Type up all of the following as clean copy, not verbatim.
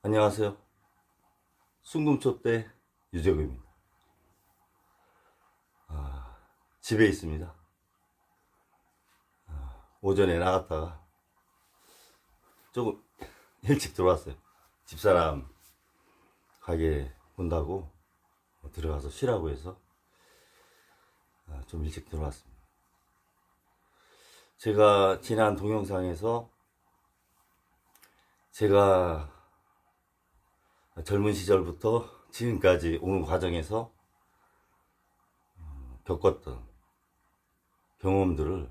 안녕하세요. 순금초대 유재구입니다. 집에 있습니다. 오전에 나갔다가 조금 일찍 들어왔어요. 집사람 가게 본다고 들어가서 쉬라고 해서 좀 일찍 들어왔습니다. 제가 지난 동영상에서 제가 젊은 시절부터 지금까지 오는 과정에서 겪었던 경험들을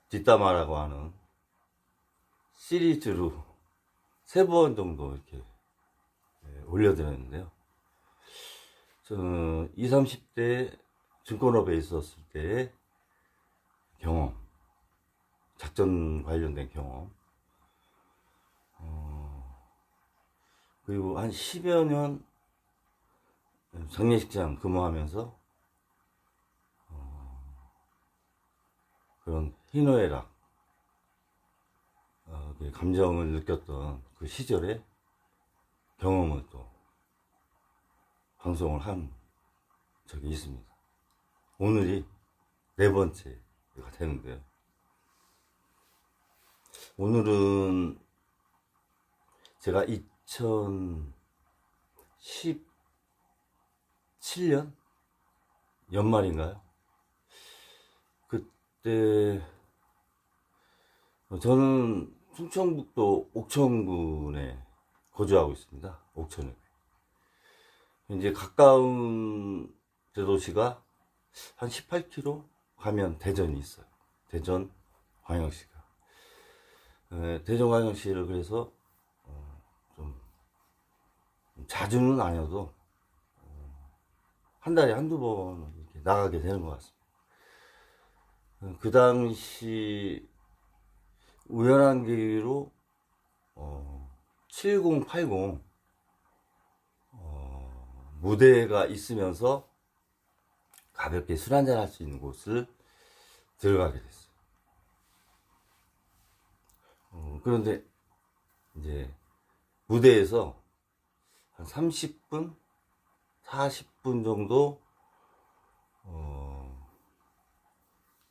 뒷담화라고 하는 시리즈로 3번 정도 이렇게 올려드렸는데요. 저는 20, 30대 증권업에 있었을 때의 경험, 작전 관련된 경험, 그리고 한 10여 년 장례식장 근무하면서 그런 희노애락 감정을 느꼈던 그 시절의 경험을 또 방송을 한 적이 있습니다. 오늘이 4번째가 되는데요. 오늘은 제가 2017년 연말인가요? 그때 저는 충청북도 옥천군에 거주하고 있습니다. 옥천에. 이제 가까운 대도시가 한 18km 가면 대전이 있어요. 대전 광역시가. 대전 광역시를 그래서 좀 자주는 아니어도 한 달에 한두 번 이렇게 나가게 되는 것 같습니다. 그 당시 우연한 계기로 7080 무대가 있으면서 가볍게 술 한잔 할 수 있는 곳을 들어가게 됐어요. 그런데 이제 무대에서 한 30분, 40분 정도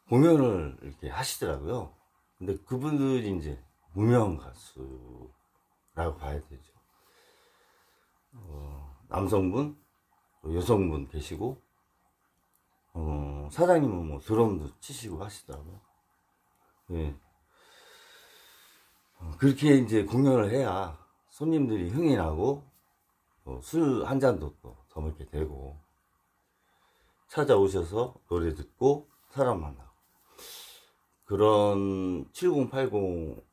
공연을 이렇게 하시더라고요. 근데 그분들이 이제 무명 가수라고 봐야 되죠. 남성분, 여성분 계시고, 사장님은 뭐 드럼도 치시고 하시더라고요. 예. 그렇게 이제 공연을 해야 손님들이 흥이 나고, 술 한 잔도 또 더 먹게 되고, 찾아오셔서 노래 듣고 사람 만나고. 그런 7080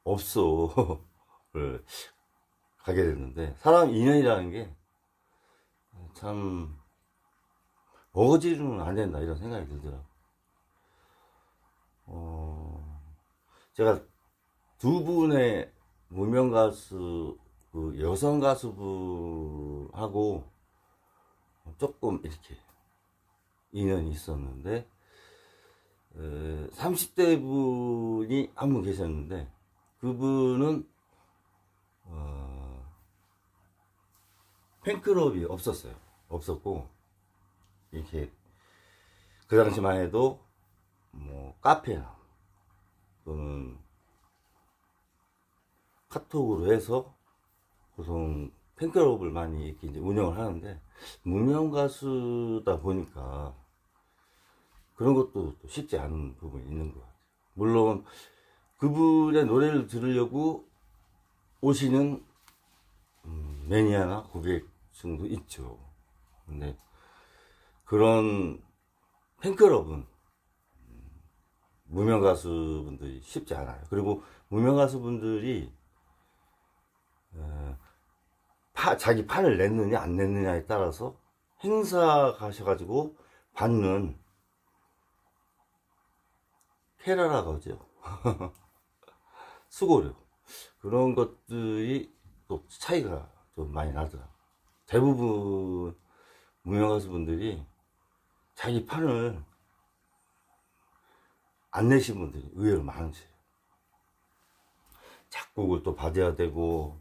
업소를 가게 됐는데, 사람 인연이라는 게 참 어거지로는 안 된다 이런 생각이 들더라고요. 제가 두 분의 무명 가수, 그 여성 가수분하고 조금 이렇게 인연이 있었는데, 30대 분이 한 분 계셨는데, 그분은 팬클럽이 없었고, 이렇게 그 당시만 해도 뭐 카페나 또는 카톡으로 해서 보통 팬클럽을 많이 이렇게 이제 운영을 하는데, 무명 가수다 보니까 그런 것도 또 쉽지 않은 부분이 있는 것 같아요. 물론 그분의 노래를 들으려고 오시는 매니아나 고객층도 있죠. 근데 그런 팬클럽은 무명 가수분들이 쉽지 않아요. 그리고 무명 가수분들이 자기 판을 냈느냐 안 냈느냐에 따라서 행사 가셔가지고 받는 캐라라고 하죠. 수고료, 그런 것들이 또 차이가 좀 많이 나더라고요. 대부분 무명 가수분들이 자기 판을 안 내신 분들이 의외로 많으세요. 곡을 또 받아야 되고,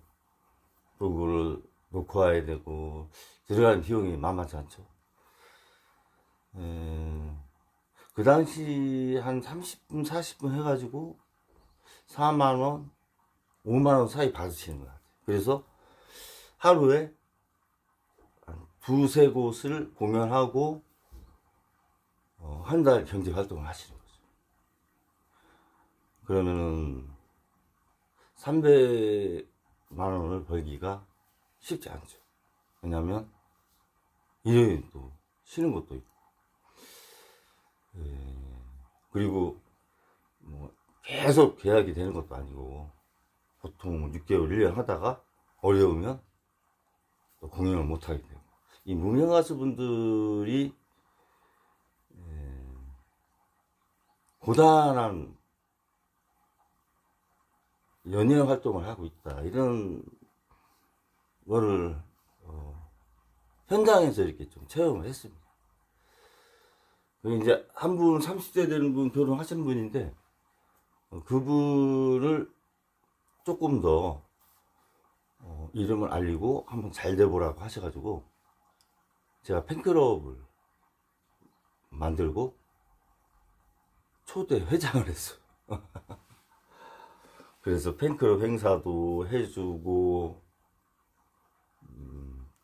또 그걸 놓고 와야 되고, 들어가는 비용이 만만치 않죠. 그 당시 한 30분, 40분 해가지고 4만원, 5만원 사이 받으시는 것 같아요. 그래서 하루에 한 두세 곳을 공연하고 한 달 경제 활동을 하시는 거죠. 그러면은 300만원을 벌기가 쉽지 않죠. 왜냐면 일요일 또 쉬는 것도 있고, 그리고 뭐 계속 계약이 되는 것도 아니고, 보통 6개월, 1년 하다가 어려우면 또 공연을 못하게 되고, 이 무명 가수분들이 고단한 연예인 활동을 하고 있다, 이런 거를 현장에서 이렇게 좀 체험을 했습니다. 이제 한 분 30대 되는 분, 결혼하시는 분인데, 그분을 조금 더 이름을 알리고 한번 잘 돼보라고 하셔가지고 제가 팬클럽을 만들고 초대 회장을 했어요. 그래서 팬클럽 행사도 해주고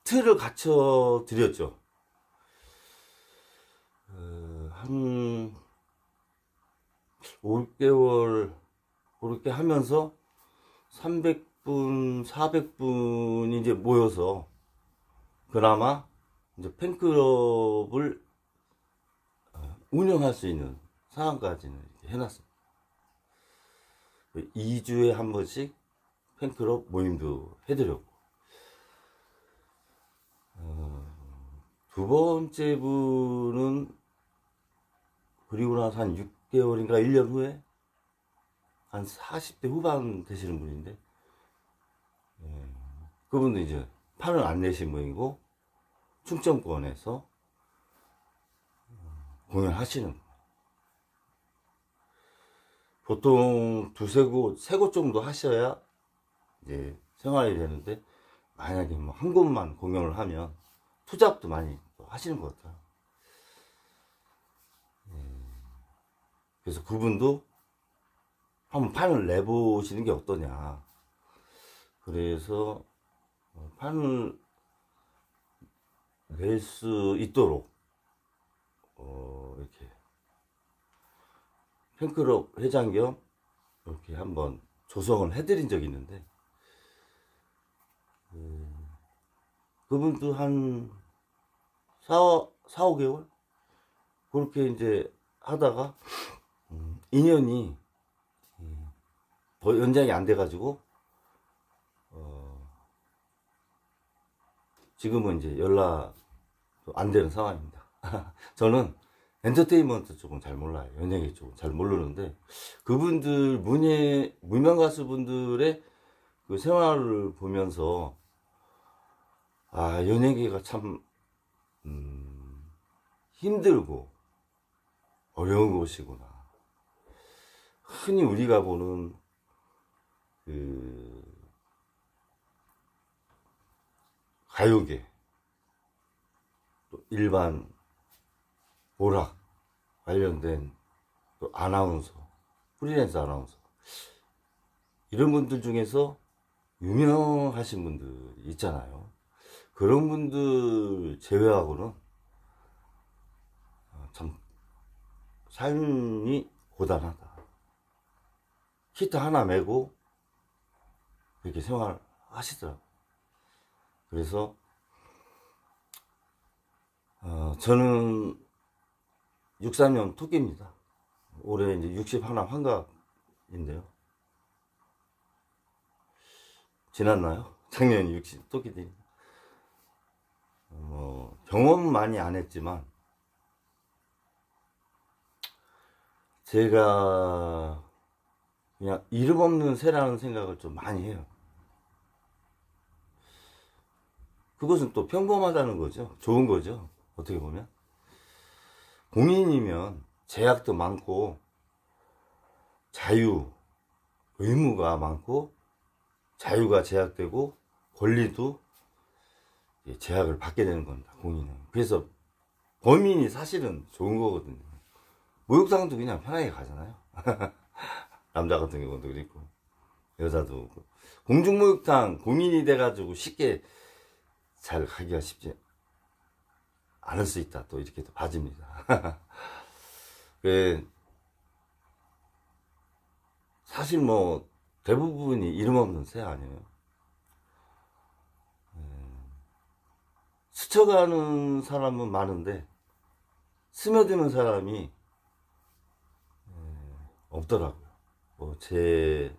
틀을 갖춰 드렸죠. 한 5개월 그렇게 하면서 300분, 400분이 이제 모여서 그나마 이제 팬클럽을 운영할 수 있는 상황까지는 이렇게 해놨습니다. 2주에 한 번씩 팬클럽 모임도 해드렸고, 두 번째 분은 그리고 나서 한 6개월인가 1년 후에 한 40대 후반 되시는 분인데, 그분도 이제 판을 안 내신 분이고 충청권에서 공연하시는 거예요. 보통 두세 곳, 세 곳 정도 하셔야 이제 생활이 되는데, 만약에 뭐 한 곳만 공연을 하면 투잡도 많이 하시는 것 같아요. 그래서 그분도 한번 판을 내보시는 게 어떠냐. 그래서 판을 낼 수 있도록 이렇게 팬클럽 회장 겸 이렇게 한번 조성을 해드린 적이 있는데, 그분도 한 4-5개월 그렇게 이제 하다가 인연이 더 연장이 안 돼가지고 지금은 이제 연락 안 되는 상황입니다. 저는 엔터테인먼트 쪽은 잘 몰라요. 연예계 쪽은 잘 모르는데, 그분들 무명 가수분들의 그 생활을 보면서 연예계가 참 힘들고 어려운 곳이구나. 흔히 우리가 보는 그 가요계, 또 일반 오락 관련된 또 아나운서, 프리랜서 아나운서, 이런 분들 중에서 유명하신 분들 있잖아요. 그런 분들 제외하고는 참 삶이 고단하다. 히트 하나 메고 그렇게 생활하시더라고요. 그래서 저는 63년 토끼입니다. 올해 이제 61 환갑인데요. 지났나요? 작년 60 토끼들이. 경험 많이 안 했지만 제가 그냥 이름 없는 새라는 생각을 좀 많이 해요. 그것은 또 평범하다는 거죠. 좋은 거죠. 어떻게 보면 공인이면 제약도 많고 자유, 의무가 많고 자유가 제약되고 권리도 제약을 받게 되는 겁니다. 공인은. 그래서 범인이 사실은 좋은 거거든요. 목욕탕도 그냥 편하게 가잖아요. 남자 같은 경우도 그렇고 여자도. 공중목욕탕 공인이 돼가지고 쉽게 잘 가기가 쉽지 않을 수 있다. 또 이렇게 또 봐집니다. 사실 뭐 대부분이 이름 없는 새 아니에요. 스쳐가는 사람은 많은데 스며드는 사람이 없더라고요. 제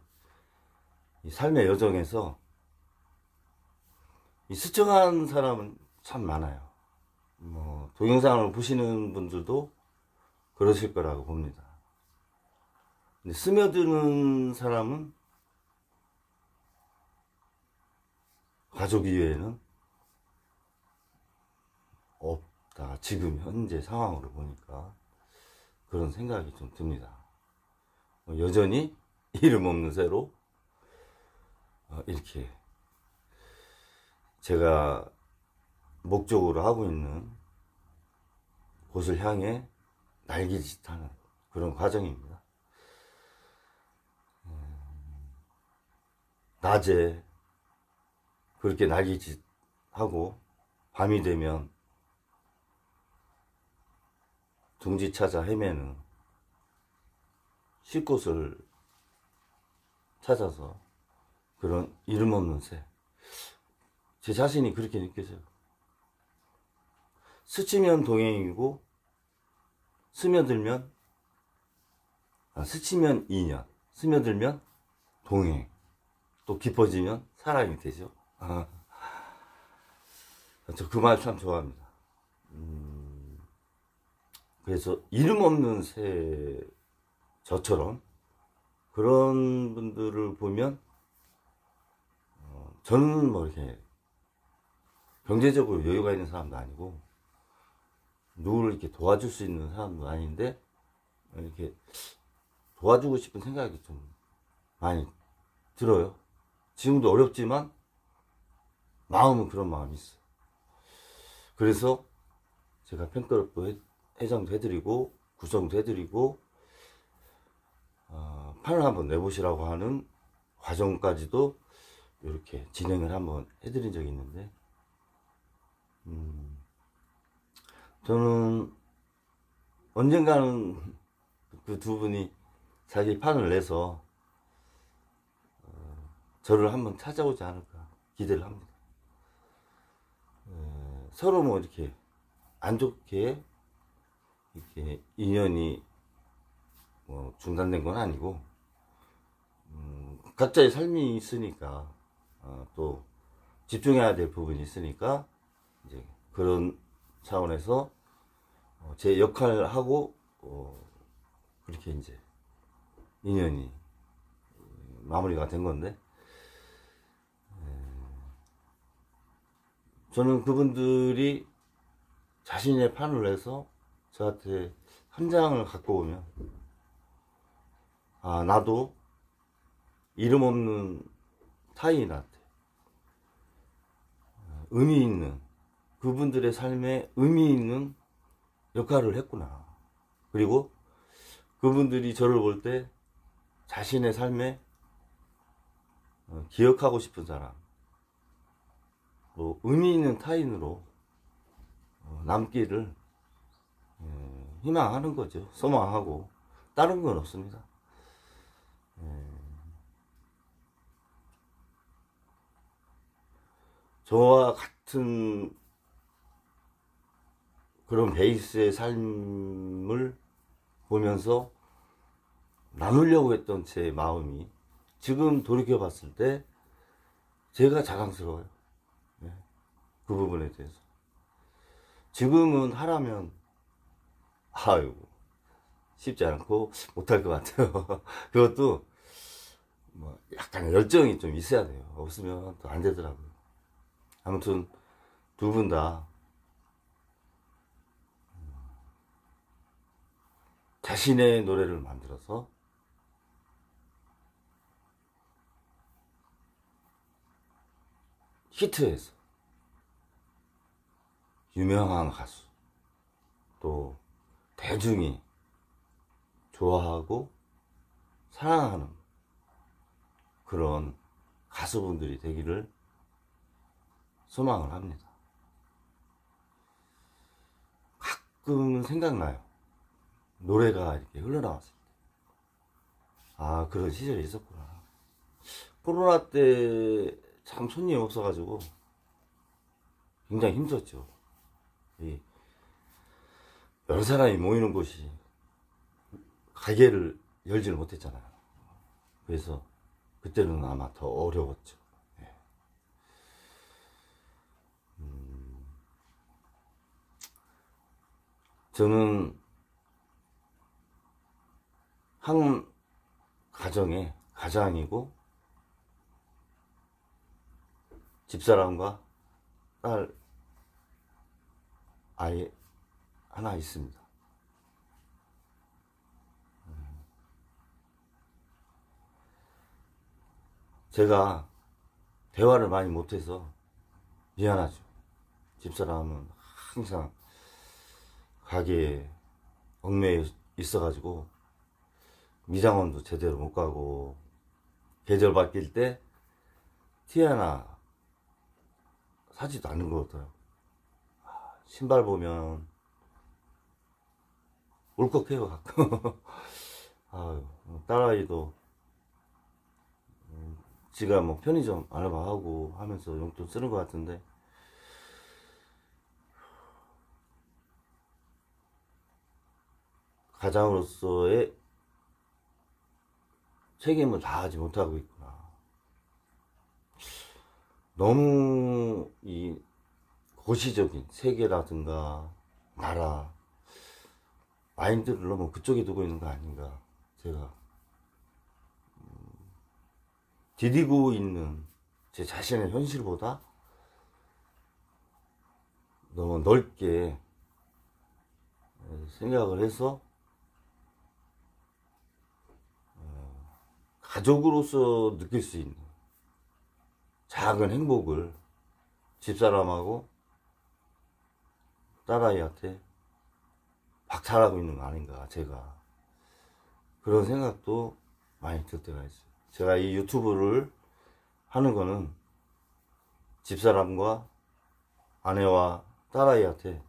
삶의 여정에서 이 스쳐간 사람은 참 많아요. 동영상을 보시는 분들도 그러실 거라고 봅니다. 근데 스며드는 사람은 가족 이외에는 없다. 지금 현재 상황으로 보니까 그런 생각이 좀 듭니다. 여전히 이름 없는 새로 이렇게 제가 목적으로 하고 있는 곳을 향해 날개짓하는 그런 과정입니다. 낮에 그렇게 날개짓하고 밤이 되면 둥지 찾아 헤매는 쉴 곳을 찾아서 그런 이름 없는 새. 제 자신이 그렇게 느껴져요. 스치면 동행이고 스며들면 스치면 인연, 스며들면 동행, 또 깊어지면 사랑이 되죠. 저 그 말 참 좋아합니다. 그래서 이름 없는 새, 저처럼 그런 분들을 보면 저는 뭐 이렇게 경제적으로 여유가 있는 사람도 아니고 누구를 이렇게 도와줄 수 있는 사람도 아닌데 이렇게 도와주고 싶은 생각이 좀 많이 들어요. 지금도 어렵지만 마음은 그런 마음이 있어요. 그래서 제가 팬클럽도 회장도 해드리고 구성도 해드리고 판을 한번 내보시라고 하는 과정까지도 이렇게 진행을 한번 해드린 적이 있는데 저는 언젠가는 그 두 분이 자기 판을 내서 저를 한번 찾아오지 않을까 기대를 합니다. 서로 뭐 이렇게 안 좋게 이렇게 인연이 뭐 중단된 건 아니고 각자의 삶이 있으니까 또 집중해야 될 부분이 있으니까 이제 그런 차원에서 제 역할을 하고 그렇게 이제 인연이 마무리가 된 건데 저는 그분들이 자신의 판을 내서 저한테 한 장을 갖고 오면 나도 이름 없는 타인한테 의미 있는 그분들의 삶에 의미 있는 역할을 했구나. 그리고 그분들이 저를 볼 때 자신의 삶에 기억하고 싶은 사람, 또 의미 있는 타인으로 남기를 희망하는 거죠. 소망하고 다른 건 없습니다. 저와 같은 그런 베이스의 삶을 보면서 나누려고 했던 제 마음이 지금 돌이켜 봤을 때 제가 자랑스러워요. 그 부분에 대해서. 지금은 하라면 아이고 쉽지 않고 못할 것 같아요. 그것도 뭐 약간 열정이 좀 있어야 돼요. 없으면 또 안 되더라고요. 아무튼 두 분 다 자신의 노래를 만들어서 히트해서 유명한 가수, 또 대중이 좋아하고 사랑하는 그런 가수분들이 되기를 소망을 합니다. 가끔은 생각나요. 노래가 이렇게 흘러나왔을 때, 아, 그런 시절이 있었구나. 코로나 때 참 손님이 없어가지고 굉장히 힘들었죠. 여러 사람이 모이는 곳이 가게를 열지를 못했잖아요. 그래서 그때는 아마 더 어려웠죠. 예. 저는 한 가정의 가장이고 집사람과 딸 아이 하나 있습니다. 제가 대화를 많이 못해서 미안하죠. 집사람은 항상 가게에 얽매여 있어가지고 미장원도 제대로 못 가고, 계절 바뀔 때 티 하나 사지도 않는 것 같더라고요. 신발 보면 울컥해요, 가끔. 아유, 딸아이도 지가 뭐 편의점 알바하고 하면서 용돈 쓰는 것 같은데, 가장으로서의 책임을 다하지 못하고 있구나. 너무 이 고시적인 세계라든가 나라 마인드를 너무 그쪽에 두고 있는 거 아닌가. 제가 디디고 있는 제 자신의 현실보다 너무 넓게 생각을 해서 가족으로서 느낄 수 있는 작은 행복을 집사람하고 딸아이한테 박탈하고 있는 거 아닌가. 제가 그런 생각도 많이 들 때가 있어요. 제가 이 유튜브를 하는 거는 집사람과 아내와 딸아이한테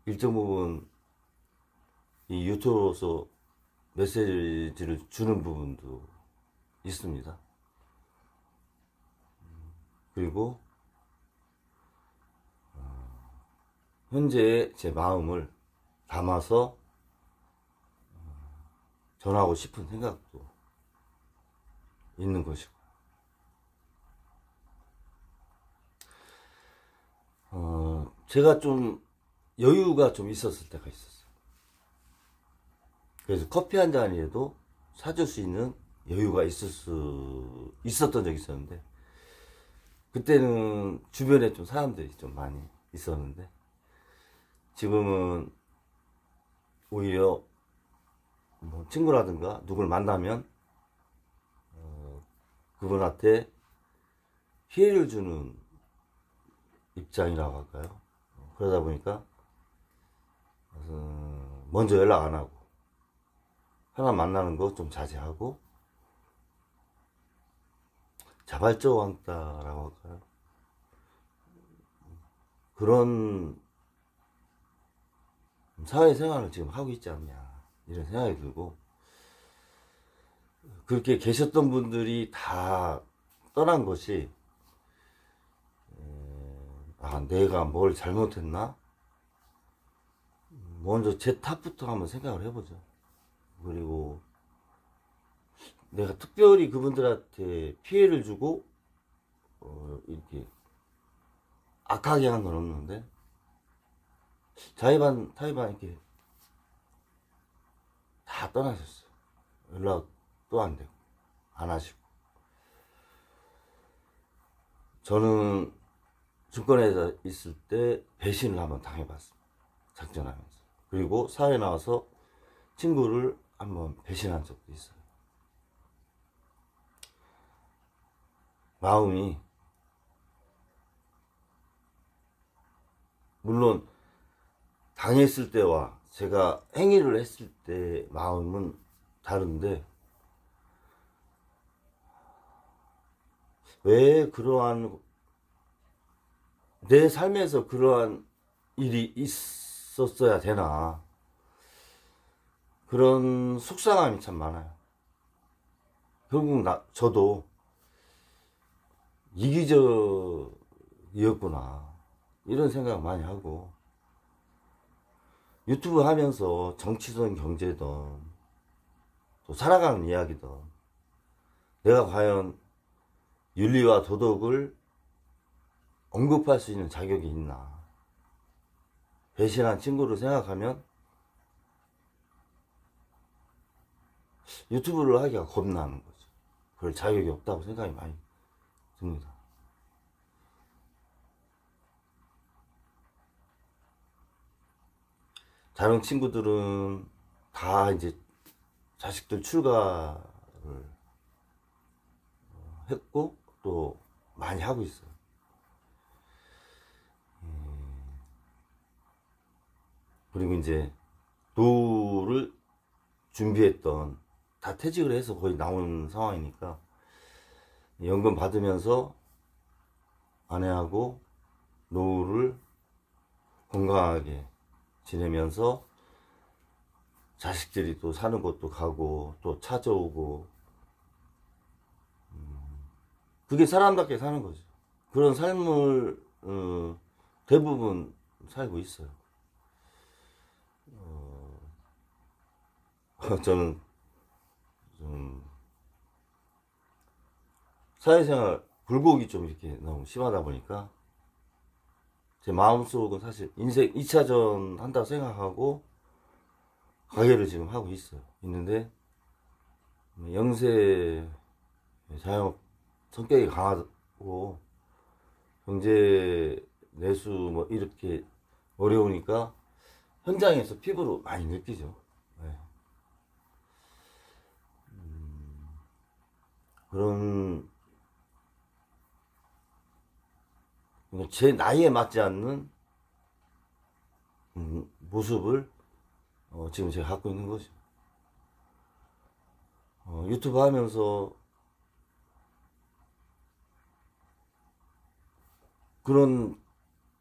일정 부분 이 유튜브로서 메시지를 주는 부분도 있습니다. 그리고 현재의 제 마음을 담아서 전하고 싶은 생각도 있는 것이고, 제가 좀 여유가 좀 있었을 때가 있었어요. 그래서 커피 한 잔이라도 사줄 수 있는 여유가 있었던 적이 있었는데, 그때는 주변에 좀 사람들이 좀 많이 있었는데, 지금은 오히려 뭐 친구라든가 누굴 만나면 그분한테 피해를 주는 입장이라고 할까요? 그러다 보니까 먼저 연락 안 하고, 하나 만나는 거 좀 자제하고, 자발적 왕따라고 할까요? 그런 사회생활을 지금 하고 있지 않냐, 이런 생각이 들고, 그렇게 계셨던 분들이 다 떠난 것이, 내가 뭘 잘못했나? 먼저 제 탓부터 한번 생각을 해보죠. 그리고 내가 특별히 그분들한테 피해를 주고 이렇게 악하게 한 건 없는데, 자의반 타의반 이렇게 다 떠나셨어요. 연락도 안 되고 안 하시고. 저는 증권회사 있을 때 배신을 한번 당해봤습니다. 작전하면서. 그리고 사회 나와서 친구를 한번 배신한 적도 있어요. 마음이 물론 당했을 때와 제가 행위를 했을 때 마음은 다른데, 왜 그러한, 내 삶에서 그러한 일이 있었어야 되나, 그런 속상함이 참 많아요. 결국 저도 이기적이었구나, 이런 생각 많이 하고, 유튜브 하면서 정치든 경제든 또 살아가는 이야기든 내가 과연 윤리와 도덕을 언급할 수 있는 자격이 있나, 배신한 친구를 생각하면 유튜브를 하기가 겁나는 거죠. 그럴 자격이 없다고 생각이 많이 듭니다. 다른 친구들은 다 이제 자식들 출가를 했고 또 많이 하고 있어요. 그리고 이제 노후를 준비했던, 다 퇴직을 해서 거의 나온 상황이니까 연금 받으면서 아내하고 노후를 건강하게 지내면서 자식들이 또 사는 곳도 가고 또 찾아오고, 그게 사람답게 사는 거죠. 그런 삶을 대부분 살고 있어요. 저는 좀 사회생활 굴곡이 좀 이렇게 너무 심하다 보니까 제 마음속은 사실 인생 2차전 한다고 생각하고 가게를 지금 하고 있는데, 영세 자영업 성격이 강하고 경제 내수 뭐 이렇게 어려우니까 현장에서 피부로 많이 느끼죠. 네. 그런 제 나이에 맞지 않는 모습을 지금 제가 갖고 있는 거죠. 유튜브 하면서 그런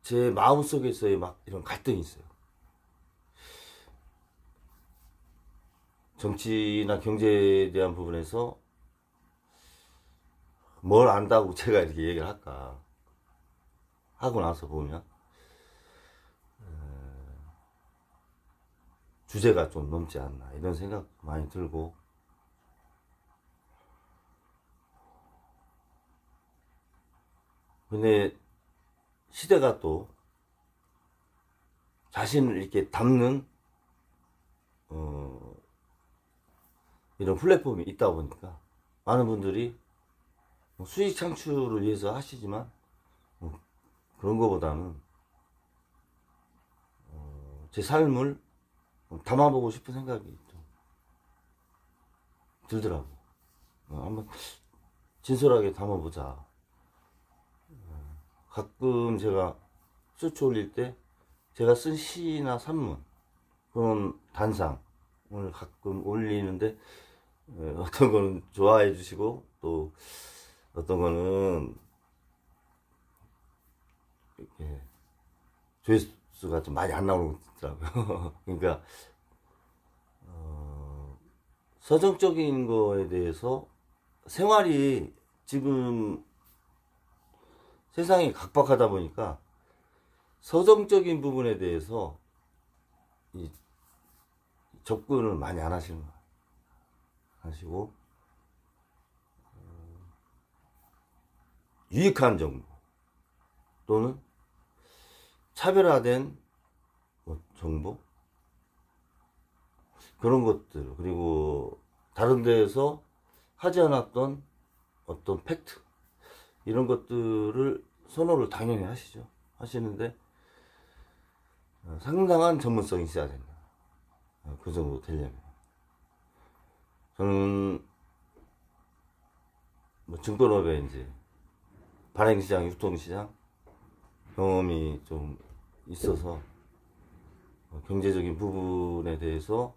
제 마음속에서의 막 이런 갈등이 있어요. 정치나 경제에 대한 부분에서 뭘 안다고 제가 이렇게 얘기를 할까 하고 나서 보면 주제가 좀 넘지 않나, 이런 생각 많이 들고, 근데 시대가 또 자신을 이렇게 담는 이런 플랫폼이 있다 보니까 많은 분들이 수익 창출을 위해서 하시지만 그런 거보다는 제 삶을 담아보고 싶은 생각이 좀 들더라고요. 한번 진솔하게 담아보자. 가끔 제가 쇼츠 올릴 때 제가 쓴 시나 산문, 그런 단상을 가끔 올리는데, 어떤 거는 좋아해 주시고 또 어떤 거는 이렇게 조회수가 좀 많이 안 나오더라고요. 그러니까 서정적인 거에 대해서, 생활이 지금 세상이 각박하다 보니까 서정적인 부분에 대해서 이 접근을 많이 안 하시는 거예요. 하시고 유익한 정보 또는 차별화된 정보, 그런 것들, 그리고 다른 데에서 하지 않았던 어떤 팩트, 이런 것들을 선호를 당연히 하시는데 상당한 전문성이 있어야 된다. 그 정도 되려면. 저는 뭐 증권업에 이제 발행시장, 유통시장 경험이 좀 있어서 경제적인 부분에 대해서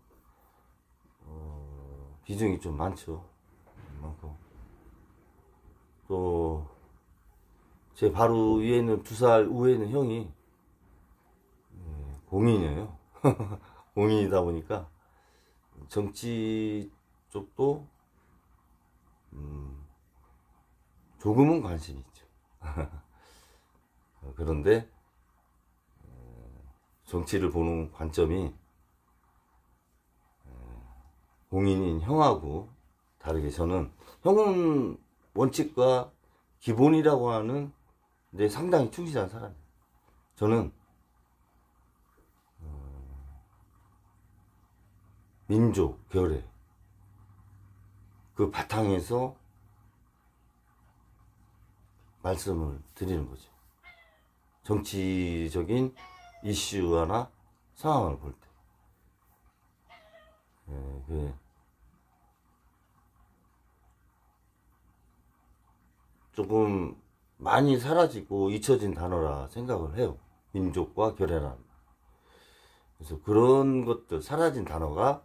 비중이 좀 많죠. 많고 또 제 바로 위에 있는 2살 우에 있는 형이 공인이에요. 공인이다 보니까 정치 쪽도 조금은 관심이 있죠. 그런데 정치를 보는 관점이 공인인 형하고 다르게 저는 형은 원칙과 기본이라고 하는 데 상당히 충실한 사람이에요. 저는 민족, 결의 그 바탕에서 말씀을 드리는 거죠. 정치적인 이슈나 상황을 볼 때. 조금 많이 사라지고 잊혀진 단어라 생각을 해요. 민족과 결의라는. 그래서 그런 것들, 사라진 단어가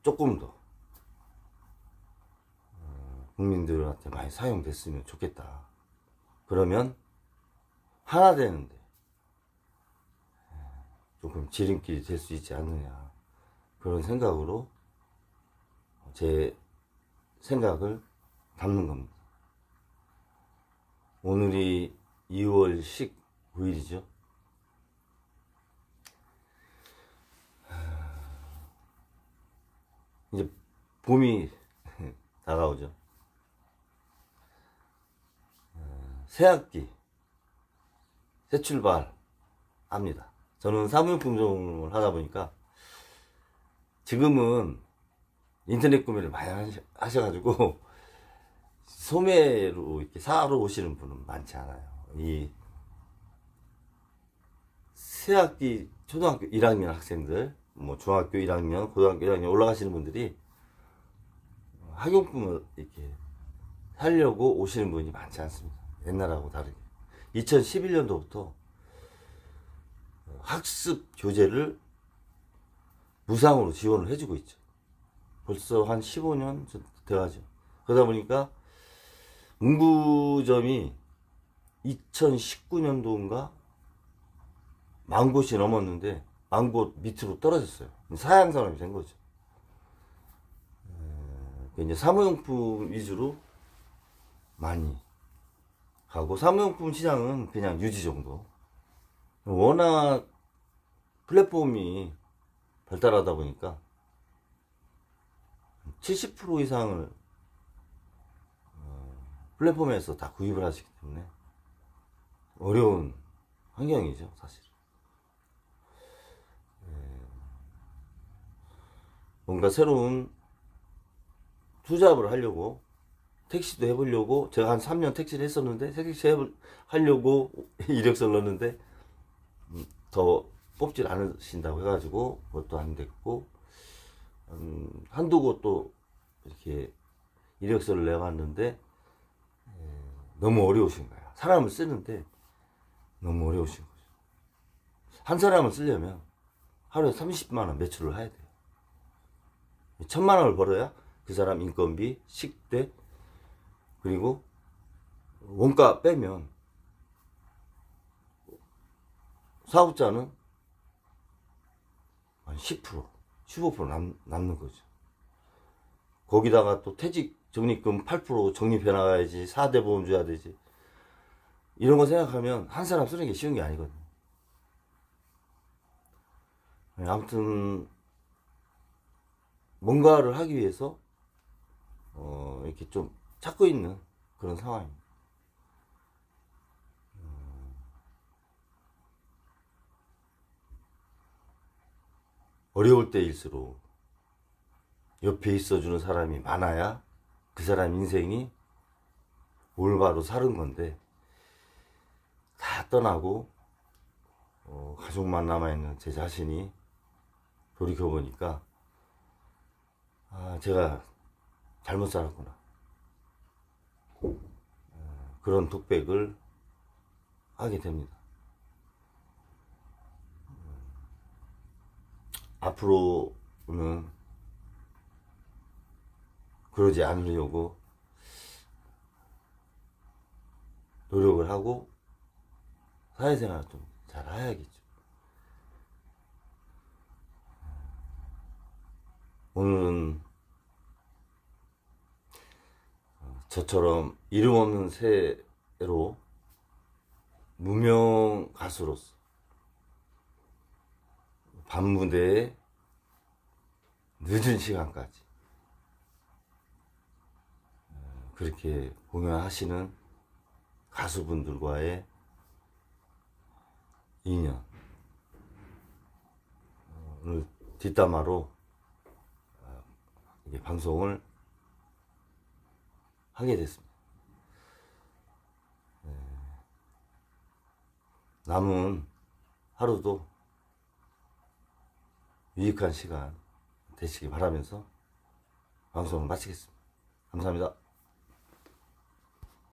조금 더 국민들한테 많이 사용됐으면 좋겠다. 그러면 하나 되는데 조금 지름길이 될 수 있지 않느냐, 그런 생각으로 제 생각을 담는 겁니다. 오늘이 2월 19일이죠. 이제 봄이 다가오죠. 새 학기, 새 출발 합니다. 저는 사무용품 종을 하다 보니까 지금은 인터넷 구매를 많이 하셔가지고 소매로 이렇게 사러 오시는 분은 많지 않아요. 이 새 학기 초등학교 1학년 학생들, 뭐 중학교 1학년, 고등학교 1학년 올라가시는 분들이 학용품을 이렇게 사려고 오시는 분이 많지 않습니다. 옛날하고 다르게 2011년도부터 학습 교재를 무상으로 지원을 해주고 있죠. 벌써 한 15년 돼가죠. 그러다 보니까 문구점이 2019년도인가 10,000곳이 넘었는데 10,000곳 밑으로 떨어졌어요. 사양 산업이 된 거죠. 이제 사무용품 위주로 많이 가고, 사무용품 시장은 그냥 유지 정도. 워낙 플랫폼이 발달하다 보니까 70% 이상을 플랫폼에서 다 구입을 하시기 때문에 어려운 환경이죠, 사실. 뭔가 새로운 투잡을 하려고, 택시도 해보려고, 제가 한 3년 택시를 했었는데, 택시 하려고 이력서를 넣었는데, 더 뽑질 않으신다고 해가지고, 그것도 안 됐고, 한두 곳 또 이렇게 이력서를 내봤는데, 너무 어려우신 거야. 사람을 쓰는데, 너무 어려우신 거죠. 한 사람을 쓰려면, 하루에 30만원 매출을 해야 돼요. 1,000만원을 벌어야 그 사람 인건비, 식대, 그리고 원가 빼면 사업자는 한 10%, 15% 남는 거죠. 거기다가 또 퇴직 적립금 8% 적립해 나가야지, 4대 보험 줘야 되지. 이런 거 생각하면 한 사람 쓰는 게 쉬운 게 아니거든요. 아무튼 뭔가를 하기 위해서 이렇게 좀 찾고 있는 그런 상황입니다. 어려울 때일수록 옆에 있어주는 사람이 많아야 그 사람 인생이 올바로 사는 건데, 다 떠나고 가족만 남아있는 제 자신이 돌이켜보니까 제가 잘못 살았구나, 그런 독백을 하게 됩니다. 앞으로는 그러지 않으려고 노력을 하고 사회생활을 좀 잘 해야겠죠. 오늘은 저처럼 이름 없는 새로 무명 가수로서 밤무대에 늦은 시간까지 그렇게 공연하시는 가수분들과의 인연, 오늘 뒷담화로 이게 방송을 하게 됐습니다. 남은 하루도 유익한 시간 되시기 바라면서 방송을 마치겠습니다. 감사합니다.